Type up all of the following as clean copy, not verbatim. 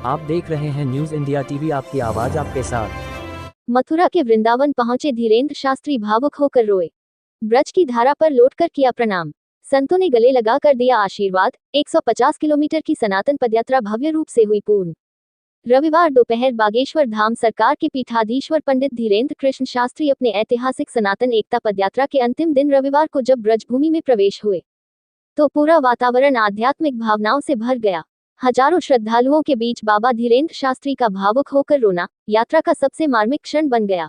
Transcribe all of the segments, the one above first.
आप देख रहे हैं न्यूज इंडिया टीवी, आपकी आवाज आपके साथ। मथुरा के वृंदावन पहुंचे धीरेन्द्र शास्त्री, भावुक होकर रोए। ब्रज की धारा पर लौटकर किया प्रणाम। संतों ने गले लगाकर दिया आशीर्वाद। 150 किलोमीटर की सनातन पदयात्रा भव्य रूप से हुई पूर्ण। रविवार दोपहर बागेश्वर धाम सरकार के पीठाधीश्वर पंडित धीरेन्द्र कृष्ण शास्त्री अपने ऐतिहासिक सनातन एकता पदयात्रा के अंतिम दिन रविवार को जब ब्रजभूमि में प्रवेश हुए तो पूरा वातावरण आध्यात्मिक भावनाओं से भर गया। हजारों श्रद्धालुओं के बीच बाबा धीरेन्द्र शास्त्री का भावुक होकर रोना यात्रा का सबसे मार्मिक क्षण बन गया।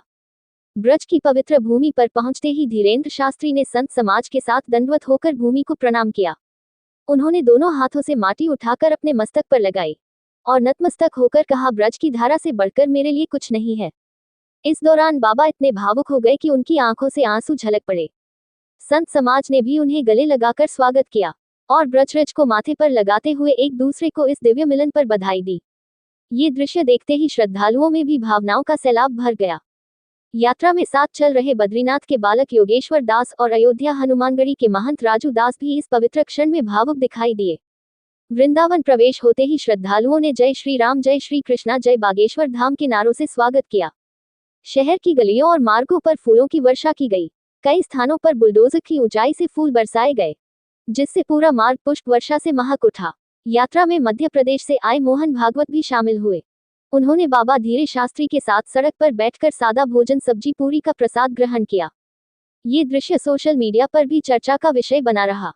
ब्रज की पवित्र भूमि पर पहुंचते ही धीरेन्द्र शास्त्री ने संत समाज के साथ दंडवत होकर भूमि को प्रणाम किया। उन्होंने दोनों हाथों से माटी उठाकर अपने मस्तक पर लगाई और नतमस्तक होकर कहा, ब्रज की धारा से बढ़कर मेरे लिए कुछ नहीं है। इस दौरान बाबा इतने भावुक हो गए कि उनकी आंखों से आंसू झलक पड़े। संत समाज ने भी उन्हें गले लगाकर स्वागत किया और ब्रजरज को माथे पर लगाते हुए एक दूसरे को इस दिव्य मिलन पर बधाई दी। ये दृश्य देखते ही श्रद्धालुओं में भी भावनाओं का सैलाब भर गया। यात्रा में साथ चल रहे बद्रीनाथ के बालक योगेश्वर दास और अयोध्या हनुमानगढ़ी के महंत राजू दास भी इस पवित्र क्षण में भावुक दिखाई दिए। वृंदावन प्रवेश होते ही श्रद्धालुओं ने जय श्री राम, जय श्री कृष्णा, जय बागेश्वर धाम के नारों से स्वागत किया। शहर की गलियों और मार्गों पर फूलों की वर्षा की गई। कई स्थानों पर बुलडोजर की ऊंचाई से फूल बरसाए गए, जिससे पूरा मार्ग पुष्प वर्षा से महक उठा। यात्रा में मध्य प्रदेश से आए मोहन भागवत भी शामिल हुए। उन्होंने बाबा धीरे शास्त्री के साथ सड़क पर बैठकर सादा भोजन, सब्जी पूरी का प्रसाद ग्रहण किया। ये दृश्य सोशल मीडिया पर भी चर्चा का विषय बना रहा।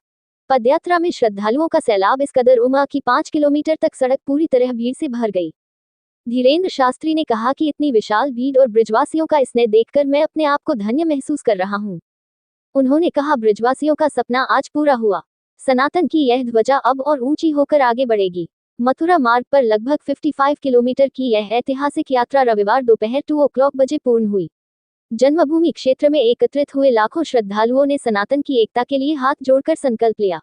पदयात्रा में श्रद्धालुओं का सैलाब इस कदर उमड़ा कि 5 किलोमीटर तक सड़क पूरी तरह भीड़ से भर गई। धीरेन्द्र शास्त्री ने कहा कि इतनी विशाल भीड़ और ब्रिजवासियों का स्नेह देखकर मैं अपने आप को धन्य महसूस कर रहा हूँ। उन्होंने कहा, ब्रिजवासियों का सपना आज पूरा हुआ। सनातन की यह ध्वजा अब और ऊंची होकर आगे बढ़ेगी। मथुरा मार्ग पर लगभग 55 किलोमीटर की यह ऐतिहासिक यात्रा रविवार दोपहर 2 बजे पूर्ण हुई। जन्मभूमि क्षेत्र में एकत्रित हुए लाखों श्रद्धालुओं ने सनातन की एकता के लिए हाथ जोड़कर संकल्प लिया।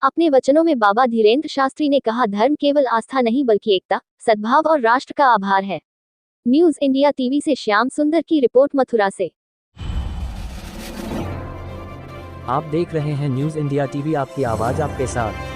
अपने वचनों में बाबा धीरेन्द्र शास्त्री ने कहा, धर्म केवल आस्था नहीं बल्कि एकता, सद्भाव और राष्ट्र का आभार है। न्यूज इंडिया टीवी से श्याम सुंदर की रिपोर्ट, मथुरा से। आप देख रहे हैं न्यूज इंडिया टीवी, आपकी आवाज आपके साथ।